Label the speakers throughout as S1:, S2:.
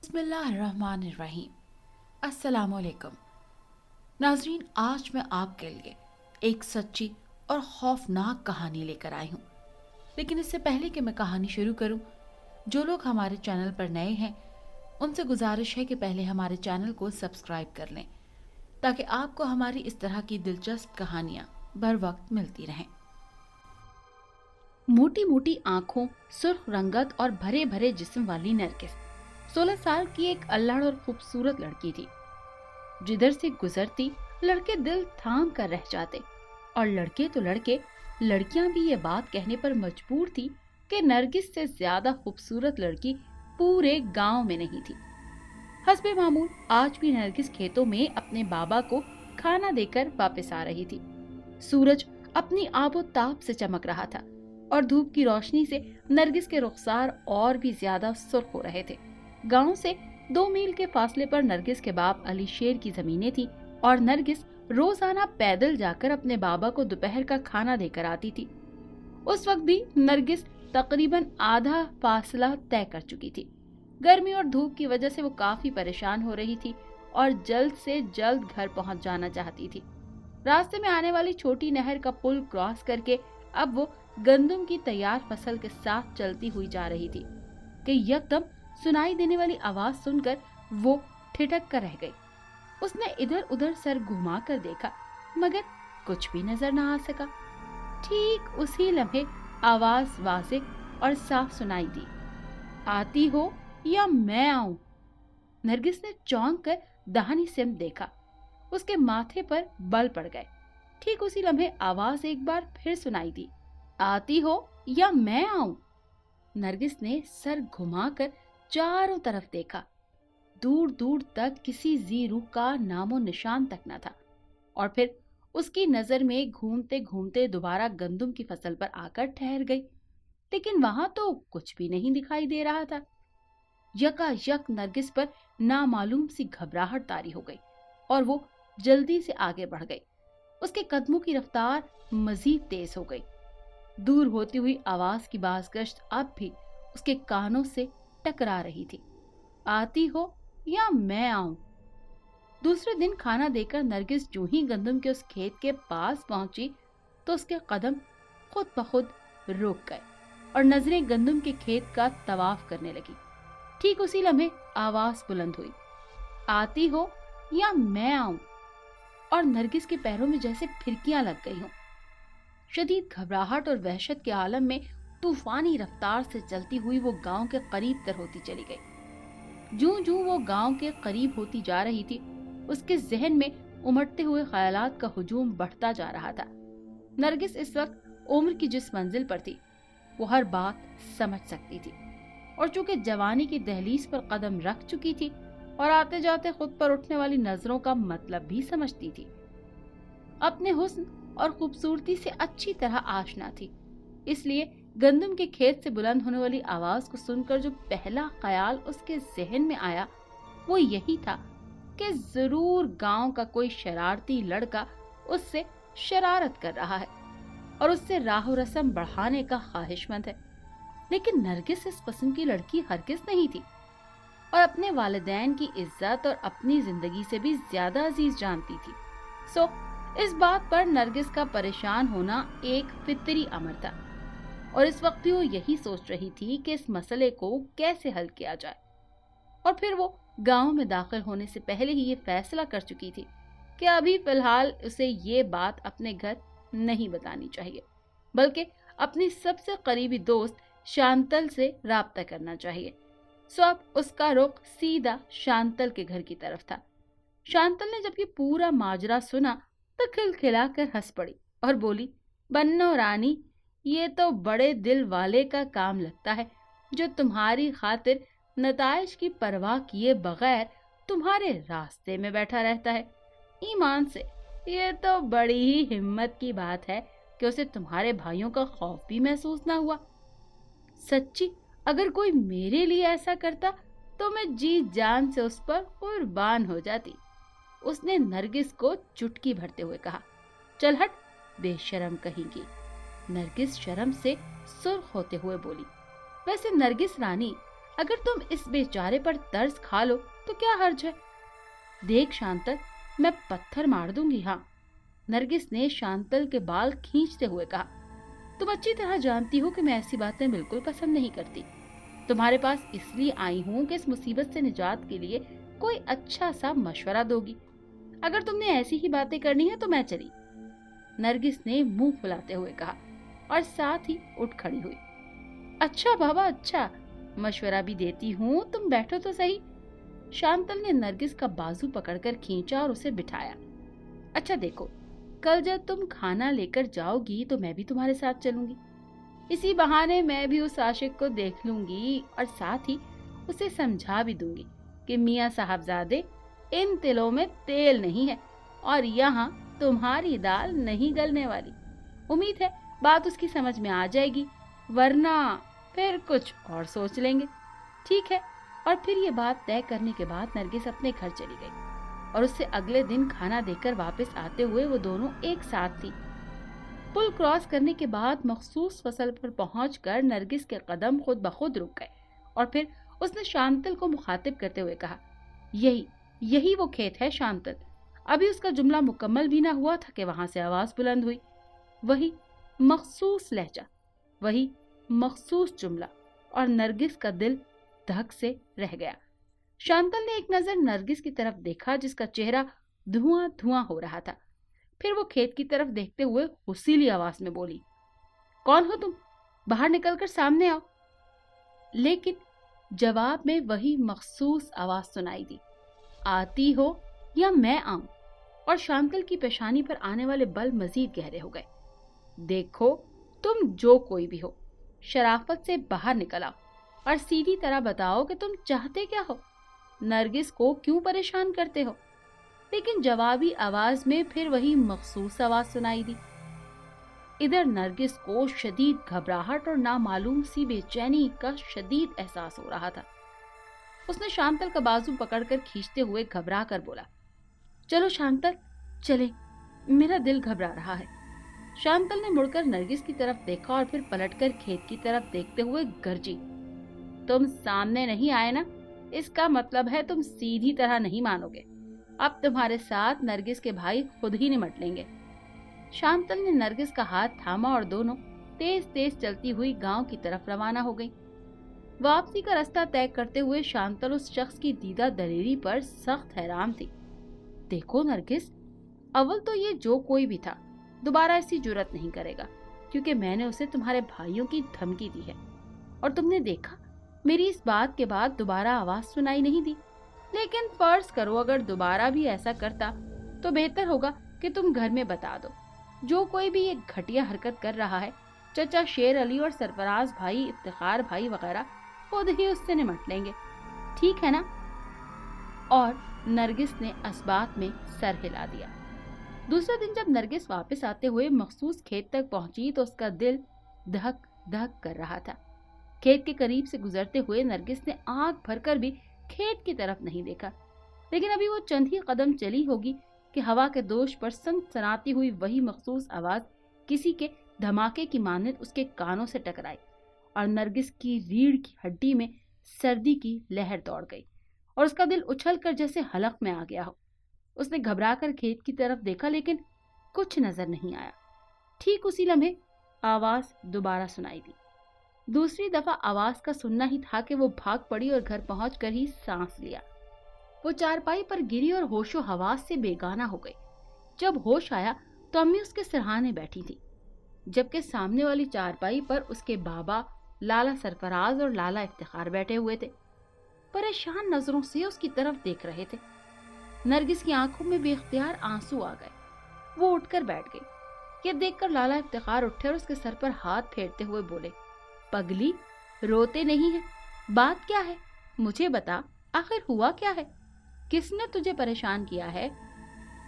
S1: बिस्मिल्लाहिर्रहमानिर्रहीम। अस्सलाम वालेकुम। नाजरीन, आज मैं आपके लिए एक सच्ची और खौफनाक कहानी लेकर आई हूँ। लेकिन इससे पहले कि मैं कहानी शुरू करूँ, जो लोग हमारे चैनल पर नए हैं उनसे गुजारिश है कि पहले हमारे चैनल को सब्सक्राइब कर लें ताकि आपको हमारी इस तरह की दिलचस्प कहानियाँ बर वक्त मिलती रहें।
S2: मोटी मोटी आंखों, सुर्ख रंगत और भरे भरे जिस्म वाली नरगिस 16 साल की एक अल्लड़ और खूबसूरत लड़की थी। जिधर से गुजरती लड़के दिल थाम कर रह जाते, और लड़के तो लड़के, लड़कियां भी ये बात कहने पर मजबूर थी कि नरगिस से ज्यादा खूबसूरत लड़की पूरे गांव में नहीं थी। हस्बे मामूल आज भी नरगिस खेतों में अपने बाबा को खाना देकर वापस आ रही थी। सूरज अपनी आबो ताब से चमक रहा था और धूप की रोशनी से नरगिस के रुखसार और भी ज्यादा सुर्ख हो रहे थे। गांव से 2 मील के फासले पर नरगिस के बाप अली शेर की जमीनें थी और नरगिस रोजाना पैदल जाकर अपने बाबा को दोपहर का खाना देकर आती थी। उस वक्त भी नरगिस तकरीबन आधा फासला तय कर चुकी थी। गर्मी और धूप की वजह से वो काफी परेशान हो रही थी और जल्द से जल्द घर पहुंच जाना चाहती थी। रास्ते में आने वाली छोटी नहर का पुल क्रॉस करके अब वो गंदम की तैयार फसल के साथ चलती हुई जा रही थी कि यकदम सुनाई देने वाली आवाज सुनकर वो ठिठक कर रह गई। उसने इधर उधर सर घुमा कर देखा, मगर कुछ भी नजर न आ सका। ठीक उसी लम्हे आवाज वाज़ेह और साफ सुनाई दी, आती हो या मैं आऊं? नरगिस ने चौंक कर दाहिनी सिमत देखा। उसके माथे पर बल पड़ गए। ठीक उसी लम्हे आवाज एक बार फिर सुनाई दी, आती हो या मैं आऊं? नरगिस ने सर घुमाकर चारों तरफ देखा। दूर दूर तक किसी जी रूह का नामो निशान तक न था, और फिर उसकी नजर में घूमते घूमते दोबारा गंदम की फसल पर आकर ठहर गई। लेकिन वहां तो कुछ भी नहीं दिखाई दे रहा था। यकायक नरगिस पर नामालूम सी घबराहट तारी हो गई और वो जल्दी से आगे बढ़ गई। उसके कदमों की रफ्तार मजीद तेज हो गई। दूर होती हुई आवाज की बाज़गश्त अब भी उसके कानों से टकरा रही थी, आती हो या मैं आऊं? दूसरे दिन खाना देकर नरगिस जो ही गंदम के उस खेत के पास पहुंची तो उसके कदम खुद ब खुद रुक गए और नजरें गंदम के खेत का तवाफ करने लगी। ठीक उसी लम्हे आवाज बुलंद हुई, आती हो या मैं आऊं? और नरगिस के पैरों में जैसे फिरकियां लग गई हों। शदीद घबराहट और वहशत के आलम में तूफानी रफ्तार से चलती हुई वो गांव के करीब तर होती चली गई। जूं जूं वो गांव के करीब होती जा रही थी, उसके जहन में उमड़ते हुए ख्यालात का हुजूम बढ़ता जा रहा था। नरगिस इस वक्त उम्र की जिस मंजिल पर थी वो हर बात समझ सकती थी, और चूंकि जवानी की दहलीज पर कदम रख चुकी थी और आते जाते खुद पर उठने वाली नजरों का मतलब भी समझती थी। अपने हुस्न और खूबसूरती से अच्छी तरह आशना थी, इसलिए गंदम के खेत से बुलंद होने वाली आवाज को सुनकर जो पहला ख्याल उसके जहन में आया वो यही था कि जरूर गांव का कोई शरारती लड़का उससे शरारत कर रहा है और उससे राह रस्म बढ़ाने का ख्वाहिशमंद है। लेकिन नरगिस इस किस्म की लड़की हरगिज नहीं थी और अपने वालिदैन की इज्जत और अपनी जिंदगी से भी ज्यादा अजीज जानती थी। सो इस बात पर नरगिस का परेशान होना एक फितरी अमर था, और इस वक्त भी वो यही सोच रही थी कि इस मसले को कैसे हल किया जाए। और फिर वो गांव में दाखिल होने से पहले ही ये फैसला कर चुकी थी कि अभी फिलहाल उसे ये बात अपने घर नहीं बतानी चाहिए, बल्कि अपनी सबसे करीबी दोस्त शांतल से राब्ता करना चाहिए। सो अब उसका रुख सीधा शांतल के घर की तरफ था। शांतल ने जब ये पूरा माजरा सुना तो खिलखिलाकर हंस पड़ी और बोली, बन्नो रानी, ये तो बड़े दिल वाले का काम लगता है जो तुम्हारी खातिर नताइज की परवाह किए बगैर तुम्हारे रास्ते में बैठा रहता है। ईमान से ये तो बड़ी ही हिम्मत की बात है कि उसे तुम्हारे भाइयों का खौफ भी महसूस ना हुआ। सच्ची अगर कोई मेरे लिए ऐसा करता तो मैं जी जान से उस पर कुर्बान हो जाती। उसने नरगिस को चुटकी भरते हुए कहा। चल हट, बेशरम कहेगी। नरगिस शर्म से सुर्ख होते हुए बोली। वैसे नरगिस रानी, अगर तुम इस बेचारे पर तरस खा लो तो क्या हर्ज है। देख शांतल, मैं पत्थर मार दूंगी। हाँ, नरगिस ने शांतल के बाल खींचते हुए कहा। तुम अच्छी तरह जानती हो कि मैं ऐसी बातें बिल्कुल पसंद नहीं करती। तुम्हारे पास इसलिए आई हूँ कि इस मुसीबत से निजात के लिए कोई अच्छा सा मशवरा दोगी। अगर तुमने ऐसी ही बातें करनी है तो मैं चली, नरगिस ने मुंह फुलाते हुए कहा और साथ ही उठ खड़ी हुई। अच्छा बाबा अच्छा, मशवरा भी देती हूँ, तुम बैठो तो सही। शांतल ने नरगिस का बाजू पकड़कर खींचा और उसे बिठाया। अच्छा देखो, कल जब तुम खाना लेकर जाओगी तो मैं भी तुम्हारे साथ चलूंगी। इसी बहाने मैं भी उस आशिक को देख लूंगी और साथ ही उसे समझा भी दूंगी कि मियाँ साहबजादे, इन तिलों में तेल नहीं है और यहाँ तुम्हारी दाल नहीं गलने वाली। उम्मीद है बात उसकी समझ में आ जाएगी, वरना फिर कुछ और सोच लेंगे। ठीक है। और फिर ये बात तय करने के बाद नरगिस अपने घर चली गई और उससे अगले दिन खाना देकर वापस आते हुए वो दोनों एक साथ थी। पुल क्रॉस करने के बाद मखसूस फसल पर पहुंचकर नरगिस के कदम खुद ब खुद रुक गए और फिर उसने शांतल को मुखातिब करते हुए कहा, यही वो खेत है शांतल। अभी उसका जुमला मुकम्मल भी ना हुआ था कि वहां से आवाज बुलंद हुई। वही मखसूस लहजा, वही मखसूस जुमला, और नरगिस का दिल धक से रह गया। शांतल ने एक नजर नरगिस की तरफ देखा जिसका चेहरा धुआं धुआं हो रहा था। फिर वो खेत की तरफ देखते हुए हुसीली आवाज में बोली, कौन हो तुम? बाहर निकलकर सामने आओ। लेकिन जवाब में वही मखसूस आवाज सुनाई दी, आती हो या मैं आऊं? और शांतल की पेशानी पर आने वाले बल मजीद गहरे हो गए। देखो, तुम जो कोई भी हो, शराफत से बाहर निकल आओ और सीधी तरह बताओ कि तुम चाहते क्या हो, नरगिस को क्यों परेशान करते हो। लेकिन जवाबी आवाज में फिर वही मखसूस आवाज सुनाई दी। इधर नरगिस को शदीद घबराहट और नामालूम सी बेचैनी का शदीद एहसास हो रहा था। उसने शांतल का बाजू पकड़कर खींचते हुए घबरा कर बोला, चलो शांतल चले, मेरा दिल घबरा रहा है। शांतल ने मुड़कर नरगिस की तरफ देखा और फिर पलटकर खेत की तरफ देखते हुए गरजी, तुम सामने नहीं आए ना, इसका मतलब है तुम सीधी तरह नहीं मानोगे। अब तुम्हारे साथ नरगिस के भाई खुद ही निमट लेंगे। शांतल ने नरगिस का हाथ थामा और दोनों तेज तेज चलती हुई गांव की तरफ रवाना हो गई। वापसी का रास्ता तय करते हुए शांतल उस शख्स की दीदा दलेरी पर सख्त हैरान थी। देखो नरगिस, अव्वल तो ये जो कोई भी था दोबारा ऐसी जुर्रत नहीं करेगा, क्योंकि मैंने उसे तुम्हारे भाइयों की धमकी दी है और तुमने देखा मेरी इस बात के बाद दोबारा आवाज सुनाई नहीं दी। लेकिन फर्ज करो अगर दोबारा भी ऐसा करता तो बेहतर होगा कि तुम घर में बता दो। जो कोई भी ये घटिया हरकत कर रहा है, चचा शेर अली और सरफराज भाई, इफ्तिखार भाई वगैरह खुद ही उससे निमट लेंगे, ठीक है ना? और नरगिस ने असबात में सर हिला दिया। दूसरे दिन जब नरगिस वापस आते हुए मखसूस खेत तक पहुंची तो उसका दिल धक धक कर रहा था। खेत के करीब से गुजरते हुए नरगिस ने आंख भरकर भी खेत की तरफ नहीं देखा। लेकिन अभी वो चंद ही कदम चली होगी कि हवा के दोष पर सनसनाती हुई वही मखसूस आवाज किसी के धमाके की मानद उसके कानों से टकराई और नरगिस की रीढ़ की हड्डी में सर्दी की लहर दौड़ गई और उसका दिल उछलकर जैसे हलक में आ गया हो। उसने घबराकर खेत की तरफ देखा लेकिन कुछ नजर नहीं आया। ठीक उसी लम्हे आवाज दोबारा सुनाई दी। दूसरी दफा आवाज का सुनना ही था कि वो भाग पड़ी और घर पहुंचकर ही सांस लिया। वो चारपाई पर गिरी और होशो हवास से बेगाना हो गई। जब होश आया तो अम्मी उसके सिरहाने बैठी थी, जबकि सामने वाली चारपाई पर उसके बाबा लाला सरफराज और लाला इफ्तिखार बैठे हुए थे। परेशान नजरों से उसकी तरफ देख रहे थे। नरगिस की आंखों में बेख्तियार आंसू आ गए। वो उठकर बैठ गई। ये देखकर लाला इफ्तिखार उठे और उसके सर पर हाथ फेरते हुए बोले, पगली, रोते नहीं है, बात क्या है? मुझे बता, आखिर हुआ क्या है? किसने तुझे परेशान किया है?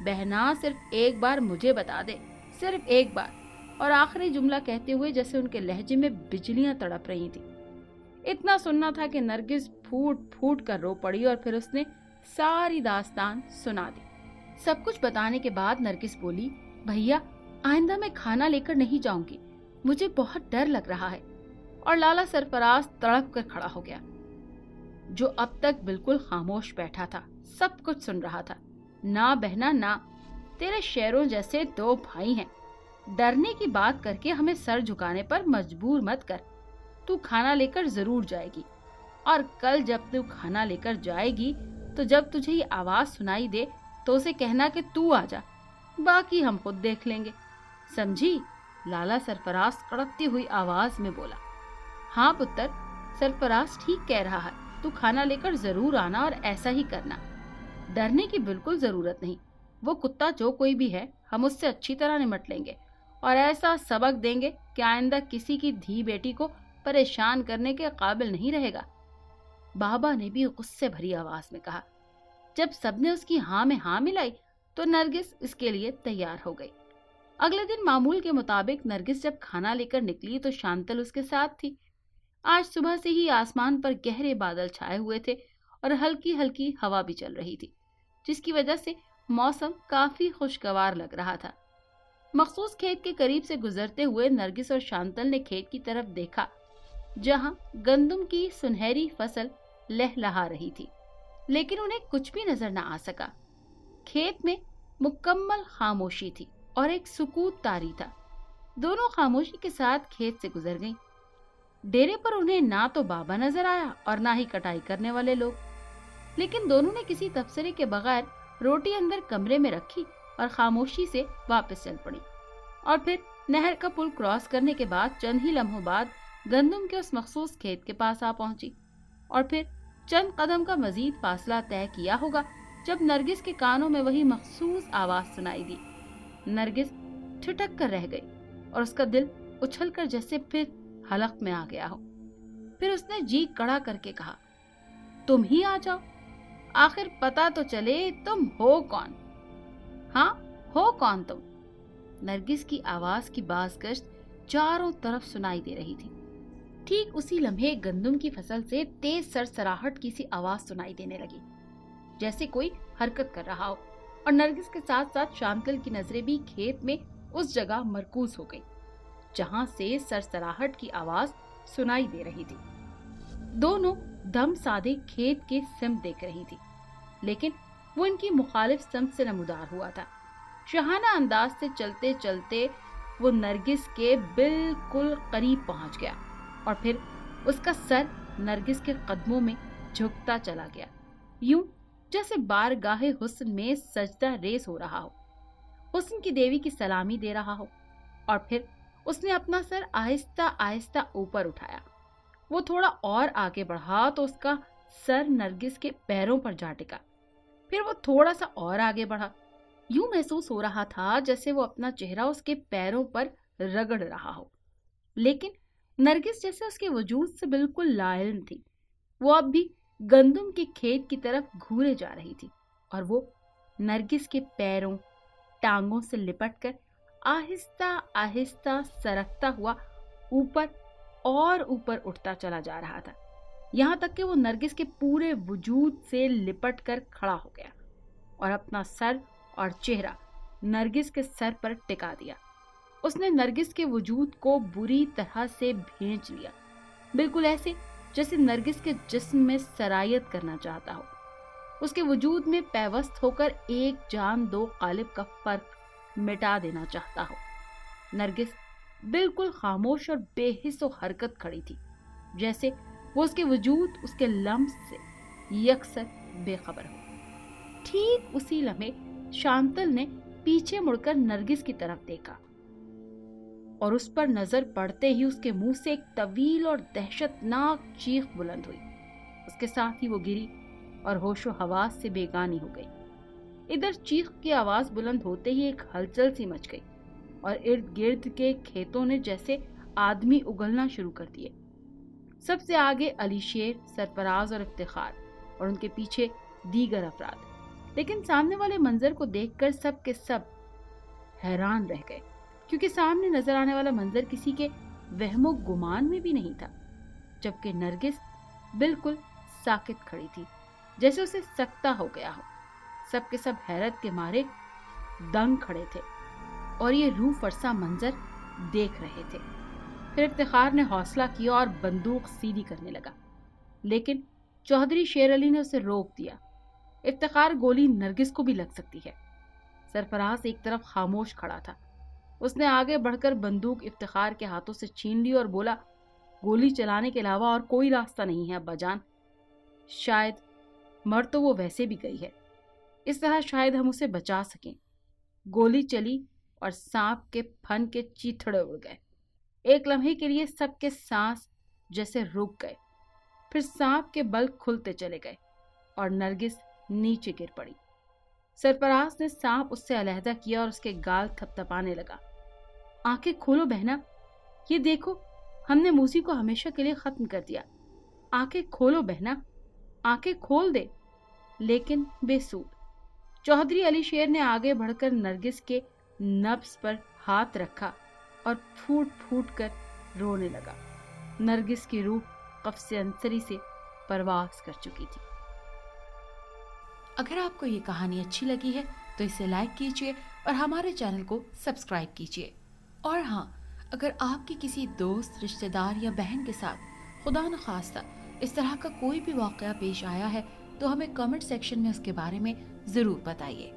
S2: बहना, सिर्फ एक बार मुझे बता दे, सिर्फ एक बार। और आखिरी जुमला कहते हुए जैसे उनके लहजे में बिजलियां तड़प रही थी। इतना सुनना था कि नरगिस फूट फूट कर रो पड़ी और फिर उसने सारी दास्तान सुना दी। सब कुछ बताने के बाद नरगिस बोली, भैया, आइंदा मैं खाना लेकर नहीं जाऊंगी, मुझे बहुत डर लग रहा है। और लाला सरफराज तड़प कर खड़ा हो गया। जो अब तक बिल्कुल खामोश बैठा था, सब कुछ सुन रहा था। ना बहना ना, तेरे शेरों जैसे 2 भाई हैं। डरने की बात करके हमें सर झुकाने पर मजबूर मत कर। तू खाना लेकर जरूर जाएगी, और कल जब तू खाना लेकर जाएगी तो जब तुझे ये आवाज सुनाई दे तो उसे कहना कि तू आ जा, बाकी हम खुद देख लेंगे, समझी? लाला सरफराज कड़कती हुई आवाज में बोला। हाँ पुत्र, सरफराज ठीक कह रहा है, तू खाना लेकर जरूर आना और ऐसा ही करना। डरने की बिल्कुल जरूरत नहीं, वो कुत्ता जो कोई भी है हम उससे अच्छी तरह निपट लेंगे और ऐसा सबक देंगे कि आइंदा किसी की धी बेटी को परेशान करने के काबिल नहीं रहेगा। बाबा ने भी गुस्से भरी आवाज में कहा। जब सबने उसकी हाँ में हाँ मिलाई तो नरगिस इसके लिए तैयार हो गई। अगले दिन मामूल के मुताबिक नरगिस जब खाना लेकर निकली तो शांतल उसके साथ थी। आज सुबह से ही आसमान पर गहरे बादल छाए हुए थे और हल्की हल्की हवा भी चल रही थी, जिसकी वजह से मौसम काफी खुशगवार लग रहा था। मखसूस खेत के करीब से गुजरते हुए नरगिस और शांतल ने खेत की तरफ देखा, जहां गंदम की सुनहरी फसल लहलहा रही थी, लेकिन उन्हें कुछ भी नजर न आ सका। खेत में मुकम्मल खामोशी थी और एक सुकूत तारी था। दोनों खामोशी के साथ खेत से गुजर गईं। डेरे पर उन्हें ना तो बाबा नजर आया और ना ही कटाई करने वाले लोग, लेकिन दोनों ने किसी तबसरे के बगैर रोटी अंदर कमरे में रखी और खामोशी से वापस चल पड़ी। और फिर नहर का पुल क्रॉस करने के बाद चंद ही लम्हों बाद गंदम के उस मखसूस खेत के पास आ पहुंची। और फिर चंद कदम का मजीद फासला तय किया होगा जब नरगिस के कानों में वही मखसूस आवाज सुनाई दी। नरगिस ठिठक कर रह गई और उसका दिल उछलकर जैसे फिर हलक में आ गया हो। फिर उसने जी कड़ा करके कहा, तुम ही आ जाओ, आखिर पता तो चले तुम हो कौन। हाँ, हो कौन तुम? नरगिस की आवाज की बाज़गश्त चारों तरफ सुनाई दे रही थी। ठीक उसी लम्हे गंदम की फसल से तेज सरसराहट की सी आवाज सुनाई देने लगी, जैसे कोई हरकत कर रहा हो, और नरगिस के साथ साथ शांतल की नजरें भी खेत में उस जगह मरकूज हो गई जहां से सरसराहट की आवाज सुनाई दे रही थी। दोनों दम साधे खेत के सिम देख रही थी, लेकिन वो इनकी मुखालिफ सिम से नमूदार हुआ था। शहाना अंदाज से चलते चलते वो नरगिस के बिल्कुल करीब पहुंच गया और फिर उसका सर नरगिस के कदमों में झुकता चला गया, यूं जैसे बारगाहे हुस्न में सजदा रेस हो रहा हो, हुस्न की देवी की सलामी दे रहा हो। और फिर उसने अपना सर आहिस्ता आहिस्ता ऊपर उठाया। वो थोड़ा और आगे बढ़ा तो उसका सर नरगिस के पैरों पर जा टिका। फिर वो थोड़ा सा और आगे बढ़ा। यूं महसूस हो रहा था जैसे वो अपना चेहरा उसके पैरों पर रगड़ रहा हो, लेकिन नरगिस जैसे उसके वजूद से बिल्कुल लाइल्म थी। वो अब भी गंदम के खेत की तरफ घूरे जा रही थी और वो नरगिस के पैरों टांगों से लिपटकर आहिस्ता आहिस्ता सरकता हुआ ऊपर और ऊपर उठता चला जा रहा था, यहाँ तक कि वो नरगिस के पूरे वजूद से लिपट कर खड़ा हो गया और अपना सर और चेहरा नरगिस के सर पर टिका दिया। उसने नरगिस के वजूद को बुरी तरह से भींच लिया, बिल्कुल ऐसे जैसे नरगिस के जिस्म में सरायत करना चाहता हो, उसके वजूद में पैवस्त होकर एक जान दो कालिब का फर्क मिटा देना चाहता हो। नरगिस बिल्कुल खामोश और बेहिस्सो हरकत खड़ी थी, जैसे वो उसके वजूद उसके लम्स से यकसर बेखबर हो। ठीक उसी लम्हे शांतल ने पीछे मुड़कर नरगिस की तरफ देखा और उस पर नजर पड़ते ही उसके मुंह से एक तवील और दहशतनाक चीख बुलंद हुई। उसके साथ ही वो गिरी और होशो हवास से बेगानी हो गई। इधर चीख की आवाज बुलंद होते ही एक हलचल सी मच गई और इर्द गिर्द के खेतों ने जैसे आदमी उगलना शुरू कर दिए। सबसे आगे अली शेर, सरफराज और इफ्तिखार और उनके पीछे दीगर अफराद। लेकिन सामने वाले मंजर को देखकर सब के सब हैरान रह गए, क्योंकि सामने नजर आने वाला मंजर किसी के वहमो गुमान में भी नहीं था। जबकि नरगिस बिल्कुल साकित खड़ी थी, जैसे उसे सकता हो गया हो। सब के सब हैरत के मारे दंग खड़े थे और ये रूह फरसा मंजर देख रहे थे। फिर इफ्तिखार ने हौसला किया और बंदूक सीधी करने लगा, लेकिन चौधरी शेर अली ने उसे रोक दिया। इफ्तिखार, गोली नरगिस को भी लग सकती है। सरफराज एक तरफ खामोश खड़ा था। उसने आगे बढ़कर बंदूक इफ्तिखार के हाथों से छीन ली और बोला, गोली चलाने के अलावा और कोई रास्ता नहीं है अब्बाजान। शायद मर तो वो वैसे भी गई है, इस तरह शायद हम उसे बचा सकें। गोली चली और सांप के फन के चीथड़े उड़ गए। एक लम्हे के लिए सबके सांस जैसे रुक गए। फिर सांप के बल खुलते चले गए और नरगिस नीचे गिर पड़ी। सरफराज ने सांप उससे अलहदा किया और उसके गाल थपथपाने लगा। आंखें खोलो बहना, ये देखो, हमने मूसी को हमेशा के लिए खत्म कर दिया। आंखें खोलो बहना, आंखें खोल दे। लेकिन बेसूद। चौधरी अली शेर ने आगे बढ़कर नरगिस के नब्ज पर हाथ रखा और फूट फूट कर रोने लगा। नरगिस की रूह कफ्स अंसरी से परवास कर चुकी थी।
S1: अगर आपको ये कहानी अच्छी लगी है तो इसे लाइक कीजिए और हमारे चैनल को सब्सक्राइब कीजिए। और हाँ, अगर आपके किसी दोस्त, रिश्तेदार या बहन के साथ खुदा न खास्ता इस तरह का कोई भी वाक़या पेश आया है तो हमें कमेंट सेक्शन में उसके बारे में ज़रूर बताइए।